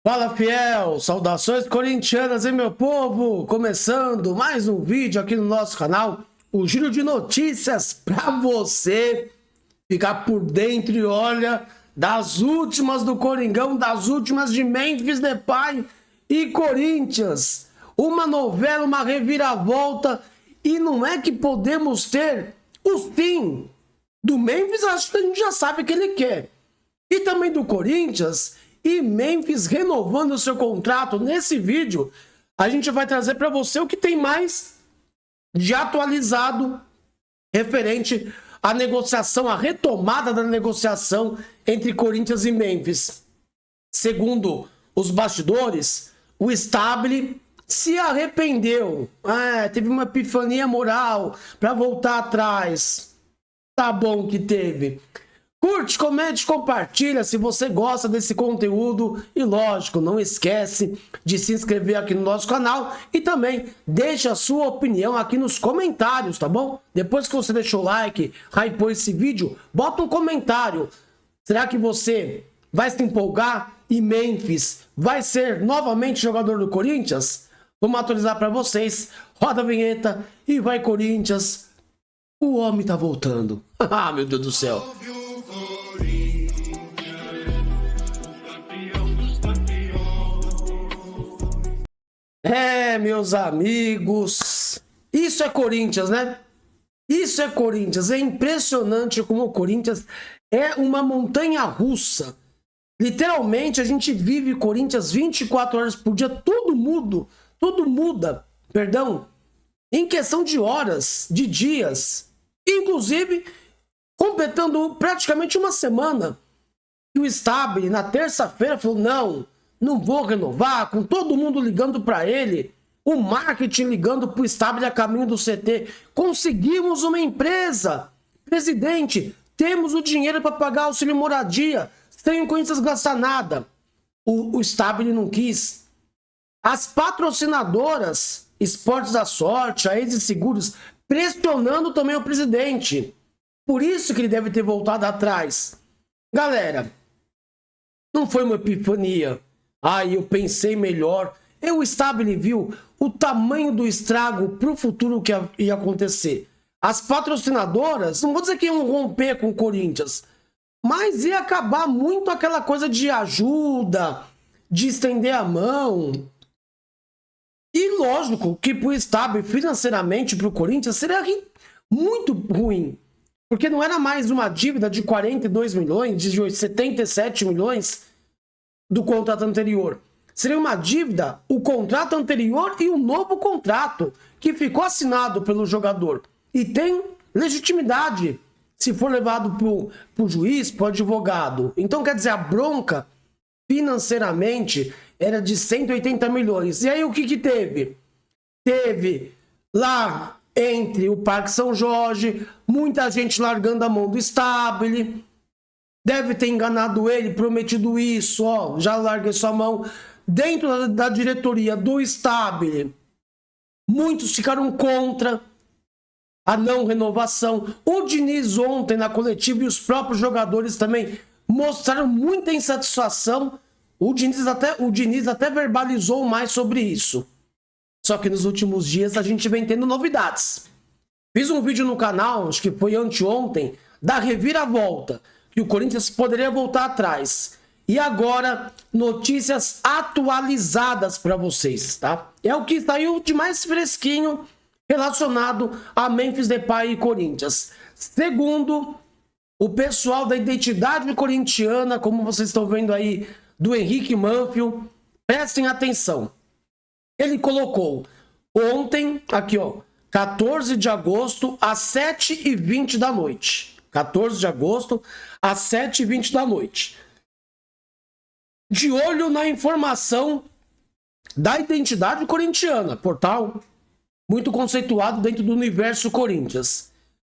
Fala, fiel! Saudações corintianas, hein, meu povo? Começando mais um vídeo aqui no nosso canal, o giro de notícias para você ficar por dentro e olha das últimas do Coringão, das últimas de Memphis Depay e Corinthians. Uma novela, uma reviravolta, e não é que podemos ter o fim do Memphis, acho que a gente já sabe o que ele quer. E também do Corinthians e Memphis renovando o seu contrato. Nesse vídeo, a gente vai trazer para você o que tem mais de atualizado referente à negociação, à retomada da negociação entre Corinthians e Memphis. Segundo os bastidores, o Stabile se arrependeu. Teve uma epifania moral para voltar atrás. Tá bom que teve. Curte, comente, compartilha se você gosta desse conteúdo e, lógico, não esquece de se inscrever aqui no nosso canal e também deixa a sua opinião aqui nos comentários, tá bom? Depois que você deixou o like, hypou esse vídeo, bota um comentário. Será que você vai se empolgar e Memphis vai ser novamente jogador do Corinthians? Vamos atualizar para vocês. Roda a vinheta e vai, Corinthians. O homem tá voltando. Ah, meu Deus do céu. Meus amigos, isso é Corinthians, né? Isso é Corinthians. É impressionante como o Corinthians é uma montanha-russa. Literalmente, a gente vive Corinthians 24 horas por dia, tudo muda, perdão, em questão de horas, de dias. Inclusive, completando praticamente uma semana, que o Stabile, na terça-feira, falou, não vou renovar, com todo mundo ligando para ele, o marketing ligando para o Stabile a caminho do CT. Conseguimos uma empresa. Presidente, temos o dinheiro para pagar auxílio moradia, sem o Corinthians gastar nada. O Stabile não quis. As patrocinadoras, Esportes da Sorte, a Easy Seguros, pressionando também o presidente. Por isso que ele deve ter voltado atrás. Galera, não foi uma epifania. Eu pensei melhor. O Stabile viu o tamanho do estrago para o futuro que ia acontecer. As patrocinadoras, não vou dizer que iam romper com o Corinthians, mas ia acabar muito aquela coisa de ajuda, de estender a mão. E lógico que para o Stabile, financeiramente, para o Corinthians, seria muito ruim. Porque não era mais uma dívida de 42 milhões, de 77 milhões do contrato anterior. Seria uma dívida, o contrato anterior e o novo contrato que ficou assinado pelo jogador. E tem legitimidade se for levado para o juiz, para o advogado. Então, quer dizer, a bronca financeiramente era de 180 milhões. E aí o que teve? Teve lá entre o Parque São Jorge, muita gente largando a mão do Stabile. Deve ter enganado ele, prometido isso, já larguei sua mão. Dentro da diretoria do Stabile, muitos ficaram contra a não renovação. O Diniz ontem na coletiva e os próprios jogadores também mostraram muita insatisfação. O Diniz até verbalizou mais sobre isso. Só que nos últimos dias a gente vem tendo novidades. Fiz um vídeo no canal, acho que foi anteontem, da reviravolta, que o Corinthians poderia voltar atrás. E agora, notícias atualizadas para vocês, tá? É o que saiu de mais fresquinho relacionado a Memphis Depay e Corinthians. Segundo o pessoal da identidade corintiana, como vocês estão vendo aí, do Henrique Manfield, prestem atenção. Ele colocou ontem, aqui 14 de agosto, às 7h20 da noite. 14 de agosto, às 7h20 da noite. De olho na informação da identidade corintiana, portal muito conceituado dentro do universo Corinthians.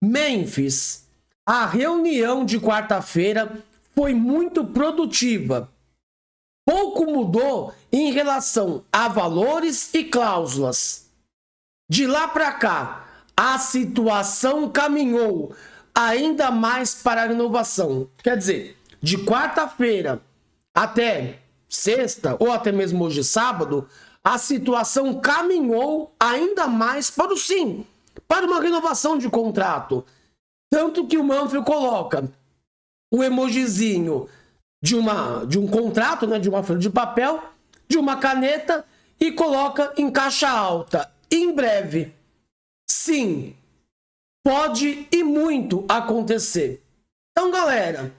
Memphis, a reunião de quarta-feira foi muito produtiva. Pouco mudou em relação a valores e cláusulas. De lá para cá, a situação caminhou ainda mais para a renovação. Quer dizer, de quarta-feira até sexta, ou até mesmo hoje sábado, a situação caminhou ainda mais para o sim, para uma renovação de contrato. Tanto que o Manfio coloca o emojizinho de um contrato, né, de uma folha de papel, de uma caneta, e coloca em caixa alta: em breve. Sim, pode e muito acontecer. Então, galera,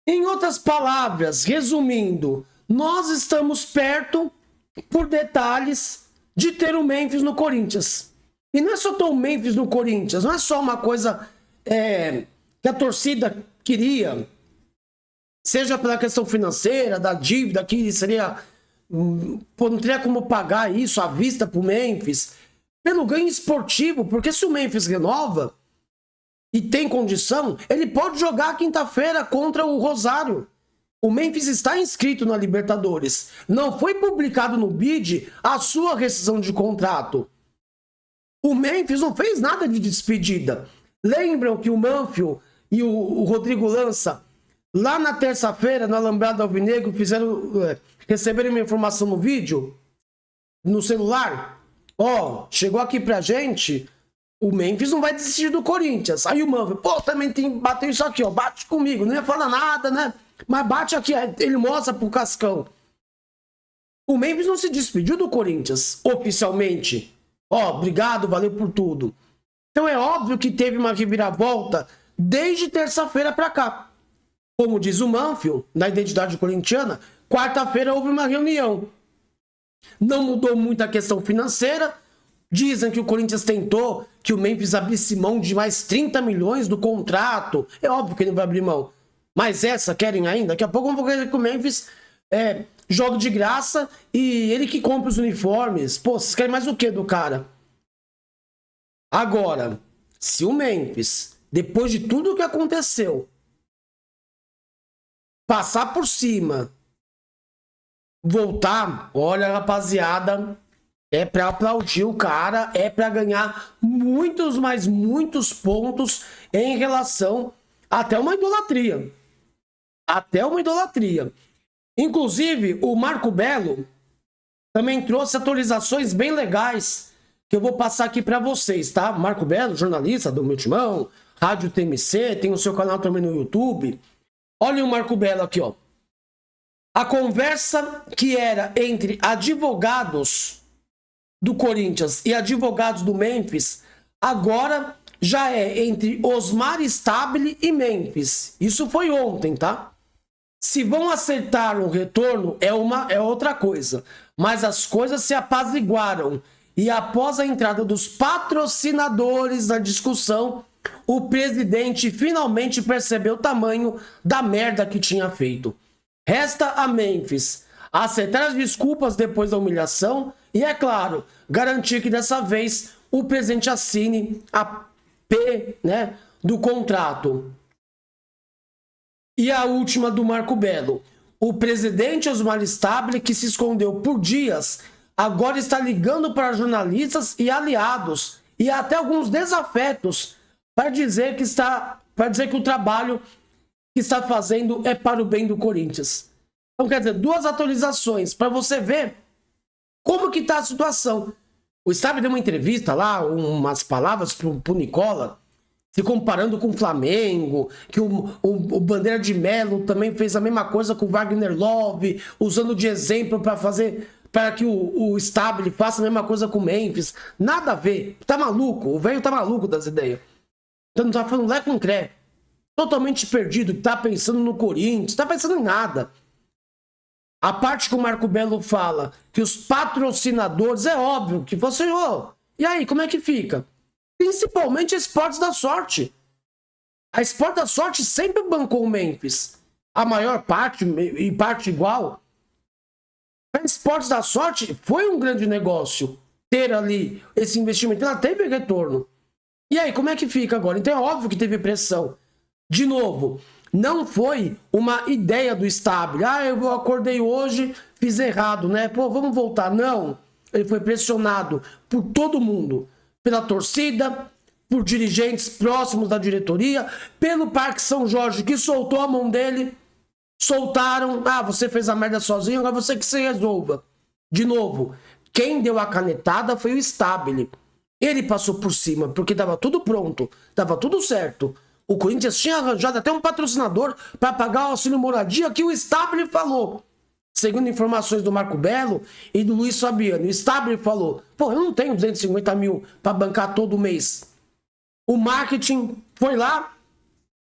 em outras palavras, resumindo, nós estamos perto, por detalhes, de ter o Memphis no Corinthians. E não é só ter o Memphis no Corinthians, não é só uma coisa que a torcida queria, seja pela questão financeira, da dívida, que seria, não teria como pagar isso à vista para o Memphis, pelo ganho esportivo, porque se o Memphis renova e tem condição, ele pode jogar quinta-feira contra o Rosário. O Memphis está inscrito na Libertadores. Não foi publicado no BID a sua rescisão de contrato. O Memphis não fez nada de despedida. Lembram que o Manfio e o Rodrigo Lança, lá na terça-feira, na Alambrada Alvinegro, receberam uma informação no vídeo, no celular? Chegou aqui pra gente, o Memphis não vai desistir do Corinthians. Aí o Manfio, também bateu isso aqui, bate comigo, não ia falar nada, né? Mas bate aqui, ele mostra pro Cascão. O Memphis não se despediu do Corinthians, oficialmente. Obrigado, valeu por tudo. Então é óbvio que teve uma reviravolta desde terça-feira pra cá. Como diz o Manfio, na identidade corintiana, quarta-feira houve uma reunião. Não mudou muito a questão financeira. Dizem que o Corinthians tentou que o Memphis abrisse mão de mais 30 milhões do contrato. É óbvio que ele não vai abrir mão. Mas essa querem ainda? Daqui a pouco vão querer que o Memphis jogue de graça e ele que compra os uniformes. Vocês querem mais o que do cara? Agora, se o Memphis, depois de tudo o que aconteceu, passar por cima, voltar, olha, rapaziada, é pra aplaudir o cara, é pra ganhar muitos, mas muitos pontos em relação até uma idolatria. Até uma idolatria. Inclusive, o Marco Belo também trouxe atualizações bem legais que eu vou passar aqui pra vocês, tá? Marco Belo, jornalista do Meu Timão, Rádio TMC, tem o seu canal também no YouTube. Olha o Marco Belo aqui, ó. A conversa que era entre advogados do Corinthians e advogados do Memphis, agora já é entre Osmar Stabile e Memphis. Isso foi ontem, tá? Se vão acertar um retorno, é outra coisa. Mas as coisas se apaziguaram. E após a entrada dos patrocinadores na discussão, o presidente finalmente percebeu o tamanho da merda que tinha feito. Resta a Memphis aceitar as desculpas depois da humilhação e, é claro, garantir que dessa vez o presidente assine a P, né, do contrato. E a última do Marco Belo. O presidente Osmar Stabile, que se escondeu por dias, agora está ligando para jornalistas e aliados e até alguns desafetos para dizer que o trabalho que está fazendo é para o bem do Corinthians. Então, quer dizer, duas atualizações para você ver como que está a situação. O Stabile deu uma entrevista lá, umas palavras para o Nicola, se comparando com o Flamengo, que o Bandeira de Melo também fez a mesma coisa com o Wagner Love, usando de exemplo para que o Stabile faça a mesma coisa com o Memphis. Nada a ver. Tá maluco. O velho tá maluco das ideias. Então não tá falando lá com cré. Totalmente perdido. Tá pensando no Corinthians. Tá pensando em nada. A parte que o Marco Belo fala que os patrocinadores, é óbvio que você... e aí, como é que fica? Principalmente a Esportes da Sorte. A Esportes da Sorte sempre bancou o Memphis. A maior parte, e parte igual. A Esportes da Sorte foi um grande negócio ter ali esse investimento. Ela teve retorno. E aí, como é que fica agora? Então é óbvio que teve pressão. De novo, não foi uma ideia do Stabile. Eu acordei hoje, fiz errado, né? Vamos voltar. Não. Ele foi pressionado por todo mundo. Pela torcida, por dirigentes próximos da diretoria, pelo Parque São Jorge, que soltou a mão dele. Soltaram, você fez a merda sozinho, agora você que se resolva. De novo, quem deu a canetada foi o Stabile. Ele passou por cima, porque tava tudo pronto, tava tudo certo. O Corinthians tinha arranjado até um patrocinador para pagar o auxílio moradia que o Stabile falou. Segundo informações do Marco Belo e do Luiz Fabiano, o Stabile falou, eu não tenho 250 mil para bancar todo mês. O marketing foi lá,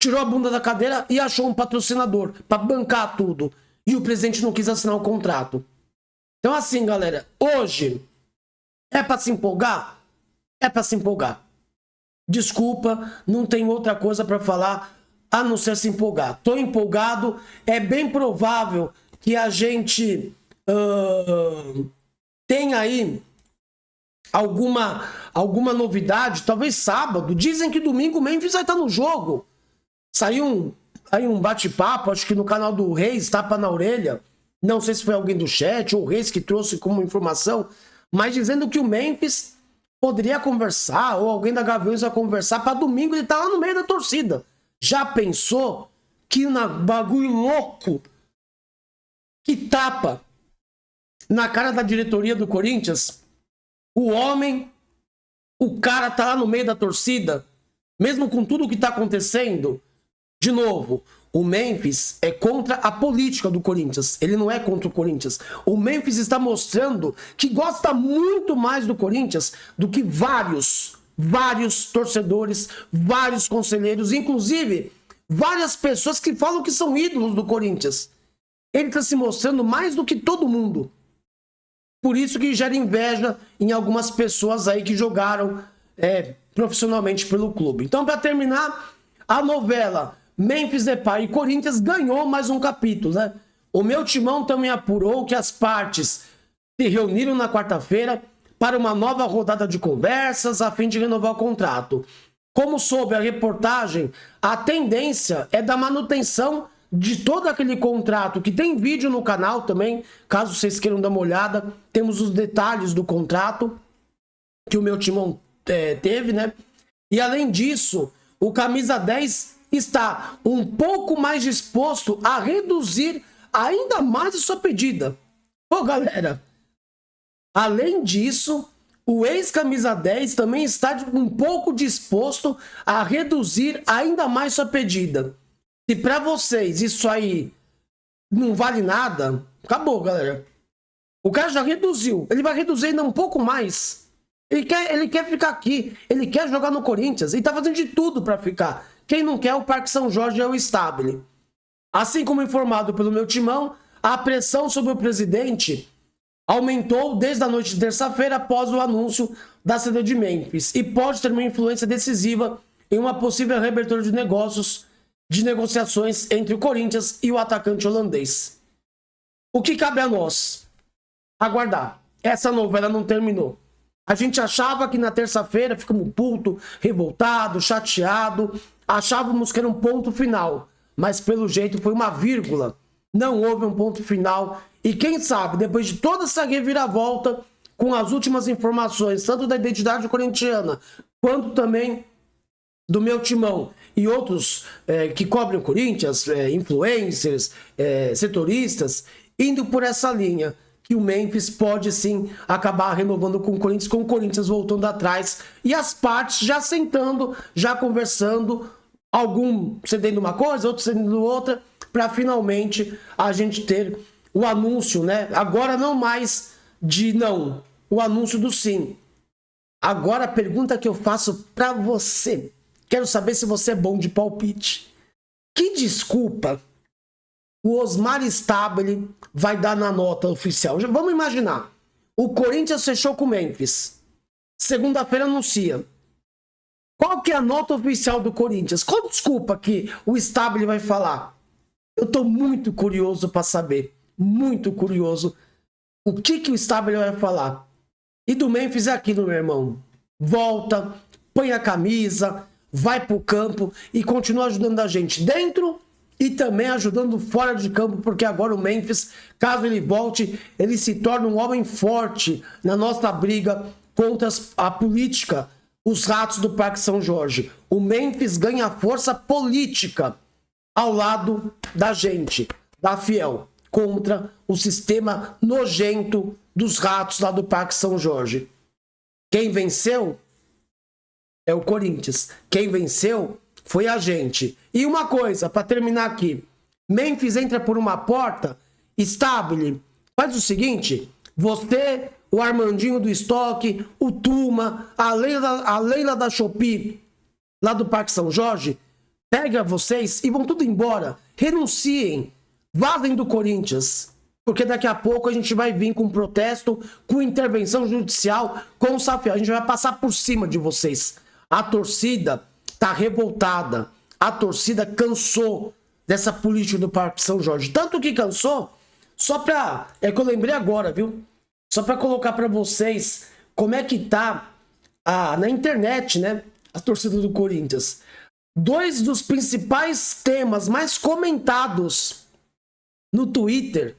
tirou a bunda da cadeira e achou um patrocinador para bancar tudo. E o presidente não quis assinar o contrato. Então assim, galera, hoje é para se empolgar? É para se empolgar. Desculpa, não tem outra coisa para falar a não ser se empolgar. Tô empolgado, é bem provável que a gente tenha aí alguma novidade, talvez sábado. Dizem que domingo o Memphis vai estar no jogo. Saiu um bate-papo, acho que no canal do Reis, tapa na orelha. Não sei se foi alguém do chat ou o Reis que trouxe como informação, mas dizendo que o Memphis poderia conversar, ou alguém da Gaviões vai conversar, para domingo ele tá lá no meio da torcida. Já pensou que bagulho louco, que tapa na cara da diretoria do Corinthians? O cara tá lá no meio da torcida, mesmo com tudo o que tá acontecendo. De novo, o Memphis é contra a política do Corinthians. Ele não é contra o Corinthians. O Memphis está mostrando que gosta muito mais do Corinthians do que vários torcedores, vários conselheiros, inclusive várias pessoas que falam que são ídolos do Corinthians. Ele está se mostrando mais do que todo mundo. Por isso que gera inveja em algumas pessoas aí que jogaram profissionalmente pelo clube. Então, para terminar, a novela Memphis Depay e Corinthians ganhou mais um capítulo, né? O meu timão também apurou que as partes se reuniram na quarta-feira para uma nova rodada de conversas a fim de renovar o contrato. Como soube a reportagem, a tendência é da manutenção de todo aquele contrato, que tem vídeo no canal também, caso vocês queiram dar uma olhada. Temos os detalhes do contrato que o meu timão teve, né? E além disso, o camisa 10 está um pouco mais disposto a reduzir ainda mais a sua pedida. Galera, além disso, o ex-camisa 10 também está um pouco disposto a reduzir ainda mais sua pedida. Se para vocês isso aí não vale nada, acabou, galera. O cara já reduziu, ele vai reduzir ainda um pouco mais. Ele quer ficar aqui, ele quer jogar no Corinthians, ele tá fazendo de tudo para ficar. Quem não quer o Parque São Jorge é o Stabile. Assim como informado pelo meu timão, a pressão sobre o presidente aumentou desde a noite de terça-feira após o anúncio da saída de Memphis e pode ter uma influência decisiva em uma possível reabertura de negociações entre o Corinthians e o atacante holandês. O que cabe a nós? Aguardar. Essa novela não terminou. A gente achava que na terça-feira ficamos puto, revoltado, chateado, achávamos que era um ponto final, mas pelo jeito foi uma vírgula. Não houve um ponto final e quem sabe, depois de toda essa reviravolta, com as últimas informações, tanto da identidade corintiana, quanto também do meu timão e outros que cobrem o Corinthians, influencers, setoristas, indo por essa linha, que o Memphis pode sim acabar renovando com o Corinthians voltando atrás e as partes já sentando, já conversando, algum cedendo uma coisa, outro cedendo outra, para finalmente a gente ter o anúncio, né? Agora não mais de não, o anúncio do sim. Agora a pergunta que eu faço para você, quero saber se você é bom de palpite. Que desculpa o Osmar Stabile vai dar na nota oficial? Vamos imaginar, o Corinthians fechou com o Memphis, segunda-feira anuncia. Qual que é a nota oficial do Corinthians? Qual desculpa que o Stabile vai falar? Eu tô muito curioso para saber, muito curioso, o que o Stabile vai falar. E do Memphis é aquilo, meu irmão. Volta, põe a camisa, vai pro campo e continua ajudando a gente dentro e também ajudando fora de campo, porque agora o Memphis, caso ele volte, ele se torna um homem forte na nossa briga contra a política, os ratos do Parque São Jorge. O Memphis ganha força política ao lado da gente. da Fiel contra o sistema nojento dos ratos lá do Parque São Jorge. Quem venceu é o Corinthians. Quem venceu foi a gente. E uma coisa, para terminar aqui. Memphis entra por uma porta, Stabile, faz o seguinte, você, o Armandinho do estoque, o Tuma, a Leila da Shopee, lá do Parque São Jorge, pega vocês e vão tudo embora. Renunciem, vazem do Corinthians. Porque daqui a pouco a gente vai vir com protesto, com intervenção judicial, com o Safiel. A gente vai passar por cima de vocês. A torcida tá revoltada. A torcida cansou dessa política do Parque São Jorge. Tanto que cansou, só pra... É que eu lembrei agora, viu? Só pra colocar pra vocês como é que tá na internet, né? A torcida do Corinthians. 2 dos principais temas mais comentados no Twitter.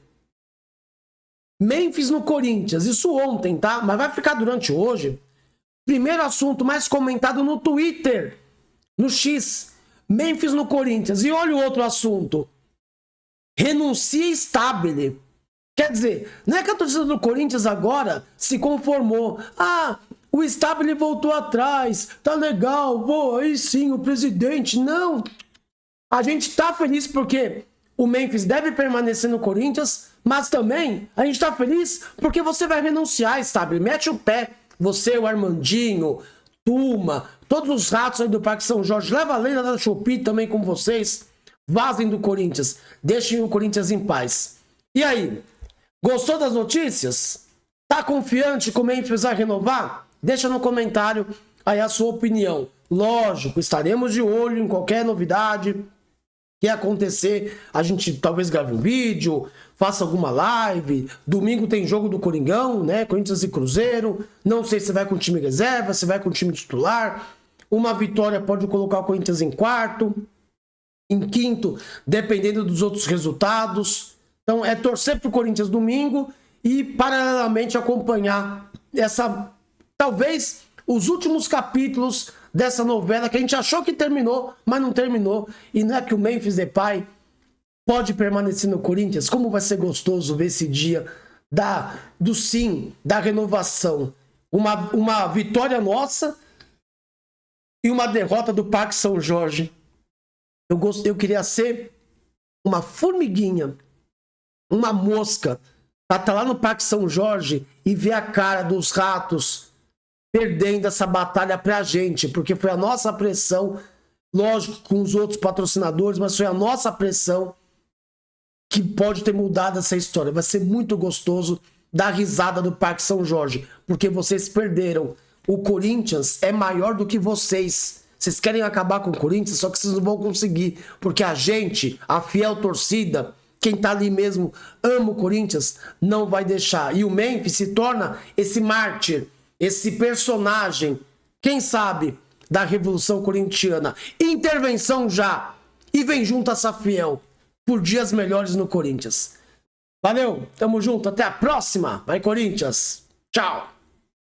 Memphis no Corinthians. Isso ontem, tá? Mas vai ficar durante hoje. Primeiro assunto mais comentado no Twitter. No X. Memphis no Corinthians. E olha o outro assunto. Renuncia Stabile. Quer dizer, não é que a torcida do Corinthians agora se conformou. Ah, o Stabile voltou atrás. Tá legal. Pô, aí sim, o presidente. Não. A gente tá feliz porque o Memphis deve permanecer no Corinthians, mas também a gente tá feliz porque você vai renunciar, Stabile. Mete o pé. Você, o Armandinho, Tuma, todos os ratos aí do Parque São Jorge. Leva a Leila da Shopee também com vocês. Vazem do Corinthians. Deixem o Corinthians em paz. E aí? Gostou das notícias? Tá confiante que o Memphis vai renovar? Deixa no comentário aí a sua opinião. Lógico, estaremos de olho em qualquer novidade que acontecer. A gente talvez grave um vídeo, faça alguma live. Domingo tem jogo do Coringão, né? Corinthians e Cruzeiro. Não sei se vai com o time reserva, se vai com o time titular. Uma vitória pode colocar o Corinthians em quarto, em quinto, dependendo dos outros resultados. Então é torcer pro Corinthians domingo e paralelamente acompanhar talvez os últimos capítulos dessa novela que a gente achou que terminou, mas não terminou. E não é que o Memphis Depay pode permanecer no Corinthians. Como vai ser gostoso ver esse dia do sim, da renovação. Uma vitória nossa e uma derrota do Parque São Jorge. Eu queria ser uma formiguinha, uma mosca, pra estar lá no Parque São Jorge e ver a cara dos ratos perdendo essa batalha pra gente, porque foi a nossa pressão, lógico, com os outros patrocinadores, mas foi a nossa pressão que pode ter mudado essa história. Vai ser muito gostoso dar risada do Parque São Jorge, porque vocês perderam. O Corinthians é maior do que vocês. Vocês querem acabar com o Corinthians, só que vocês não vão conseguir, porque a gente, a fiel torcida, quem tá ali mesmo, ama o Corinthians, não vai deixar. E o Memphis se torna esse mártir, esse personagem, quem sabe, da Revolução Corintiana. Intervenção já. E vem junto a Safiel por dias melhores no Corinthians. Valeu, tamo junto, até a próxima. Vai, Corinthians. Tchau.